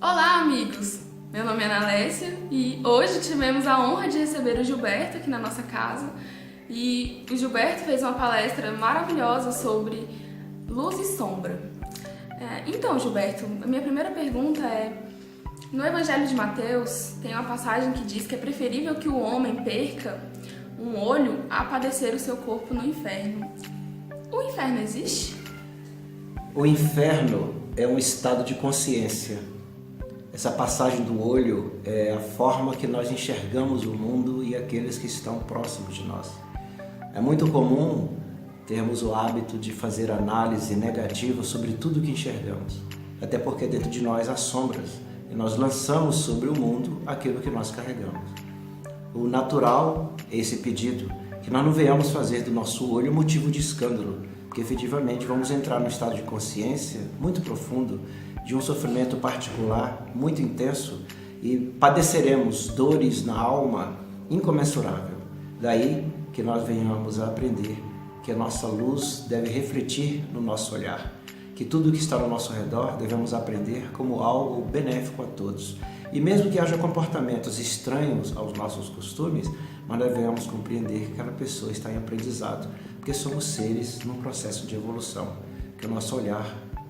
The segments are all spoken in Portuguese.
Olá, amigos! Meu nome é Ana Lécia e hoje tivemos a honra de receber o Gilberto aqui na nossa casa. E o Gilberto fez uma palestra maravilhosa sobre luz e sombra. Então, Gilberto, a minha primeira pergunta é: no Evangelho de Mateus tem uma passagem que diz que é preferível que o homem perca um olho a padecer o seu corpo no inferno. O inferno existe? O inferno é um estado de consciência. Essa passagem do olho é a forma que nós enxergamos o mundo e aqueles que estão próximos de nós. É muito comum termos o hábito de fazer análise negativa sobre tudo que enxergamos, até porque dentro de nós há sombras e nós lançamos sobre o mundo aquilo que nós carregamos. O natural é esse pedido, que nós não venhamos fazer do nosso olho motivo de escândalo, porque efetivamente vamos entrar num estado de consciência muito profundo, de um sofrimento particular muito intenso e padeceremos dores na alma incomensurável. Daí que nós venhamos a aprender que a nossa luz deve refletir no nosso olhar, que tudo que está ao nosso redor devemos aprender como algo benéfico a todos. E mesmo que haja comportamentos estranhos aos nossos costumes, nós devemos compreender que cada pessoa está em aprendizado, porque somos seres num processo de evolução, que o nosso olhar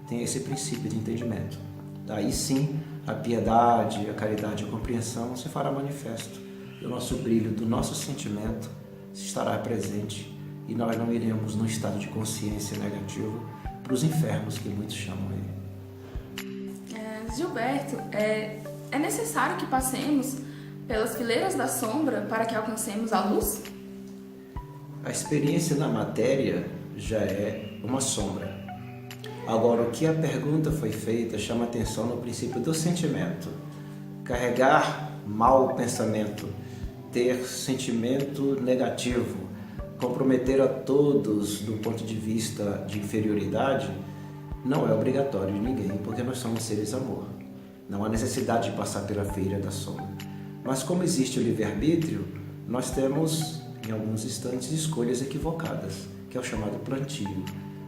tem esse princípio de entendimento. Daí sim, a piedade, a caridade e a compreensão se fará manifesto. E o nosso brilho do nosso sentimento estará presente e nós não iremos num estado de consciência negativo para os infernos que muitos chamam ele. Gilberto, é necessário que passemos pelas fileiras da sombra para que alcancemos a luz? A experiência na matéria já é uma sombra. Agora, o que a pergunta foi feita chama atenção no princípio do sentimento. Carregar mau pensamento, ter sentimento negativo, comprometer a todos do ponto de vista de inferioridade, não é obrigatório de ninguém, porque nós somos seres amor. Não há necessidade de passar pela feira da sombra. Mas como existe o livre-arbítrio, nós temos, em alguns instantes, escolhas equivocadas, que é o chamado plantio.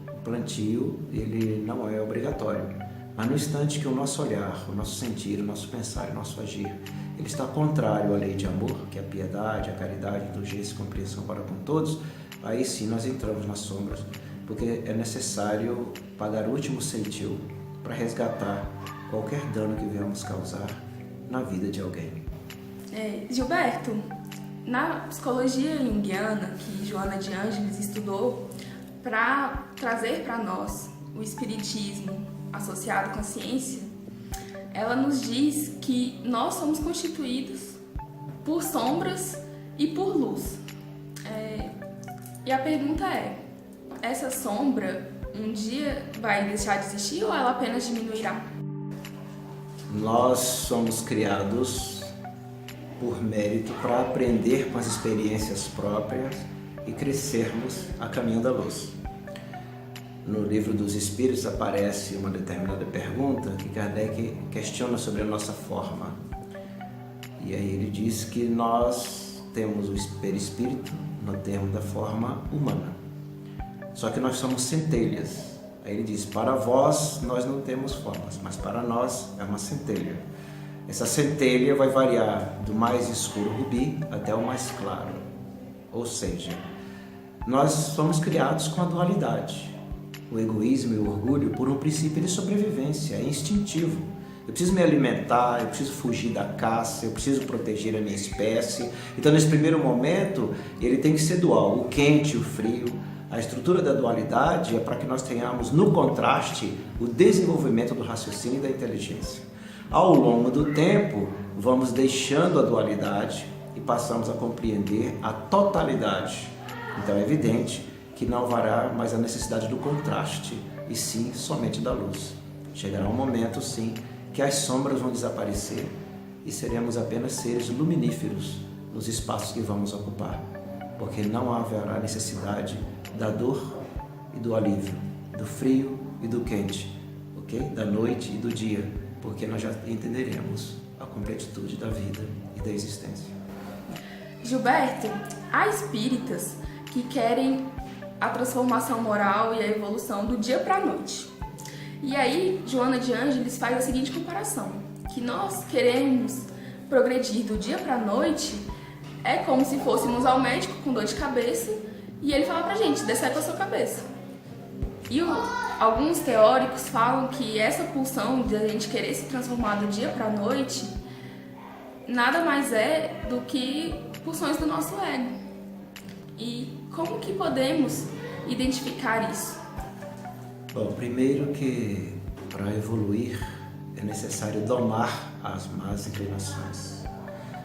O plantio, ele não é obrigatório, mas no instante que o nosso olhar, o nosso sentir, o nosso pensar, o nosso agir, ele está contrário à lei de amor, que é a piedade, a caridade, a indulgência e compreensão para com todos, aí sim nós entramos nas sombras, porque é necessário pagar o último centil para resgatar qualquer dano que venhamos causar na vida de alguém. Gilberto, na psicologia junguiana, que Joana de Ângeles estudou para trazer para nós o espiritismo associado com a ciência, ela nos diz que nós somos constituídos por sombras e por luz. E a pergunta é: essa sombra um dia vai deixar de existir ou ela apenas diminuirá? Nós somos criados por mérito para aprender com as experiências próprias e crescermos a caminho da luz. No livro dos Espíritos aparece uma determinada pergunta que Kardec questiona sobre a nossa forma. E aí ele diz que nós temos o perispírito no termo da forma humana. Só que nós somos centelhas. Aí ele diz: para vós nós não temos formas, mas para nós é uma centelha. Essa centelha vai variar do mais escuro rubi até o mais claro. Ou seja, nós somos criados com a dualidade. O egoísmo e o orgulho por um princípio de sobrevivência, é instintivo. Eu preciso me alimentar, eu preciso fugir da caça, eu preciso proteger a minha espécie. Então, nesse primeiro momento, ele tem que ser dual, o quente e o frio. A estrutura da dualidade é para que nós tenhamos, no contraste, o desenvolvimento do raciocínio e da inteligência. Ao longo do tempo, vamos deixando a dualidade e passamos a compreender a totalidade. Então, é evidente que não haverá mais a necessidade do contraste, e sim somente da luz. Chegará um momento, sim, que as sombras vão desaparecer e seremos apenas seres luminíferos nos espaços que vamos ocupar, porque não haverá necessidade da dor e do alívio, do frio e do quente, ok? Da noite e do dia, porque nós já entenderemos a completitude da vida e da existência. Gilberto, há espíritas que querem a transformação moral e a evolução do dia para a noite. E aí, Joana de Ângeles faz a seguinte comparação: que nós queremos progredir do dia para a noite, é como se fôssemos ao médico com dor de cabeça e ele fala pra gente, decepa a sua cabeça. E alguns teóricos falam que essa pulsão de a gente querer se transformar do dia para a noite nada mais é do que pulsões do nosso ego. E como que podemos identificar isso? Bom, primeiro que para evoluir é necessário domar as más inclinações.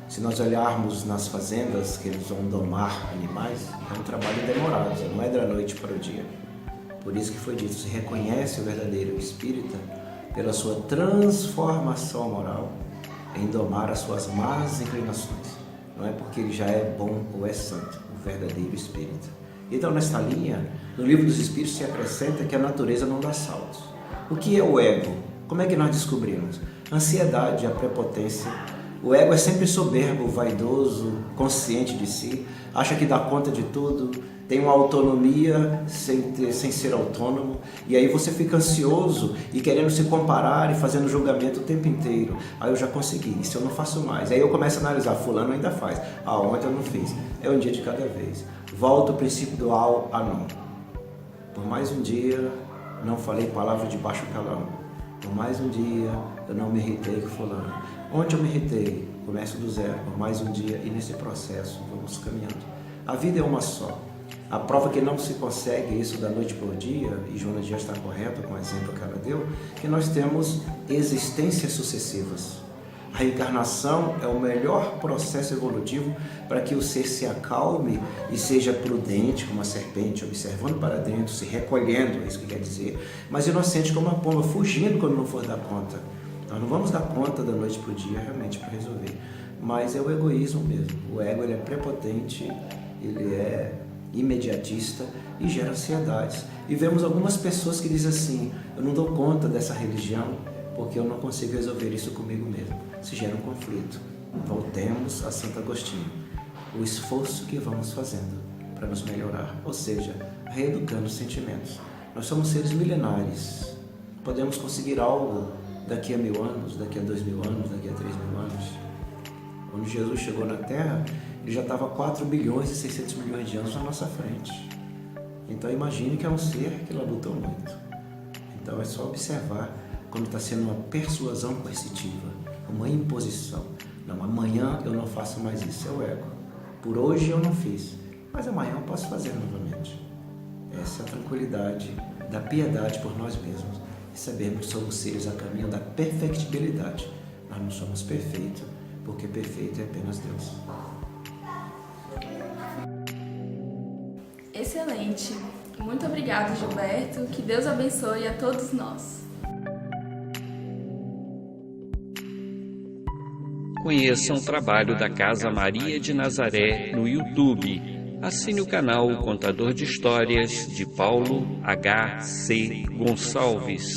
Se nós olharmos nas fazendas que eles vão domar animais, é um trabalho demorado, não é da noite para o dia. Por isso que foi dito, se reconhece o verdadeiro espírita pela sua transformação moral em domar as suas más inclinações. Não é porque ele já é bom ou é santo, o verdadeiro espírita. Então, nesta linha, no Livro dos Espíritos se acrescenta que a natureza não dá saltos. O que é o ego? Como é que nós descobrimos? A ansiedade, a prepotência. O ego é sempre soberbo, vaidoso, consciente de si, acha que dá conta de tudo, tem uma autonomia sem ser autônomo, e aí você fica ansioso e querendo se comparar e fazendo julgamento o tempo inteiro. Aí eu já consegui, isso eu não faço mais. Aí eu começo a analisar, fulano ainda faz, ontem eu não fiz. É um dia de cada vez. Volta o princípio do ao a não. Por mais um dia, não falei palavra de baixo calão. Por mais um dia, eu não me irritei com fulano. Ontem eu me irritei, começo do zero, por mais um dia, e nesse processo vamos caminhando. A vida é uma só. A prova que não se consegue isso da noite para o dia, e Joana já está correta com o exemplo que ela deu, que nós temos existências sucessivas. A reencarnação é o melhor processo evolutivo para que o ser se acalme e seja prudente como a serpente, observando para dentro, se recolhendo, é isso que quer dizer, mas inocente como a pomba, fugindo quando não for dar conta. Nós não vamos dar conta da noite para o dia realmente para resolver, mas é o egoísmo mesmo. O ego ele é prepotente, ele é imediatista e gera ansiedades. E vemos algumas pessoas que dizem assim, eu não dou conta dessa religião porque eu não consigo resolver isso comigo mesmo. Se gera um conflito. Voltemos a Santo Agostinho. O esforço que vamos fazendo para nos melhorar, ou seja, reeducando os sentimentos. Nós somos seres milenares. Podemos conseguir algo daqui a 1000 anos, daqui a 2000 anos, daqui a 3000 anos. Quando Jesus chegou na Terra, ele já estava 4 bilhões e 600 milhões de anos na nossa frente. Então imagine que é um ser que labutou muito. Então é só observar quando está sendo uma persuasão coercitiva, uma imposição. Não, amanhã eu não faço mais isso, é o ego. Por hoje eu não fiz, mas amanhã eu posso fazer novamente. Essa é a tranquilidade da piedade por nós mesmos. E sabermos que somos seres a caminho da perfectibilidade. Nós não somos perfeitos, porque perfeito é apenas Deus. Excelente. Muito obrigada, Gilberto. Que Deus abençoe a todos nós. Conheça o trabalho da Casa Maria de Nazaré no YouTube. Assine o canal Contador de Histórias de Paulo H.C. Gonçalves.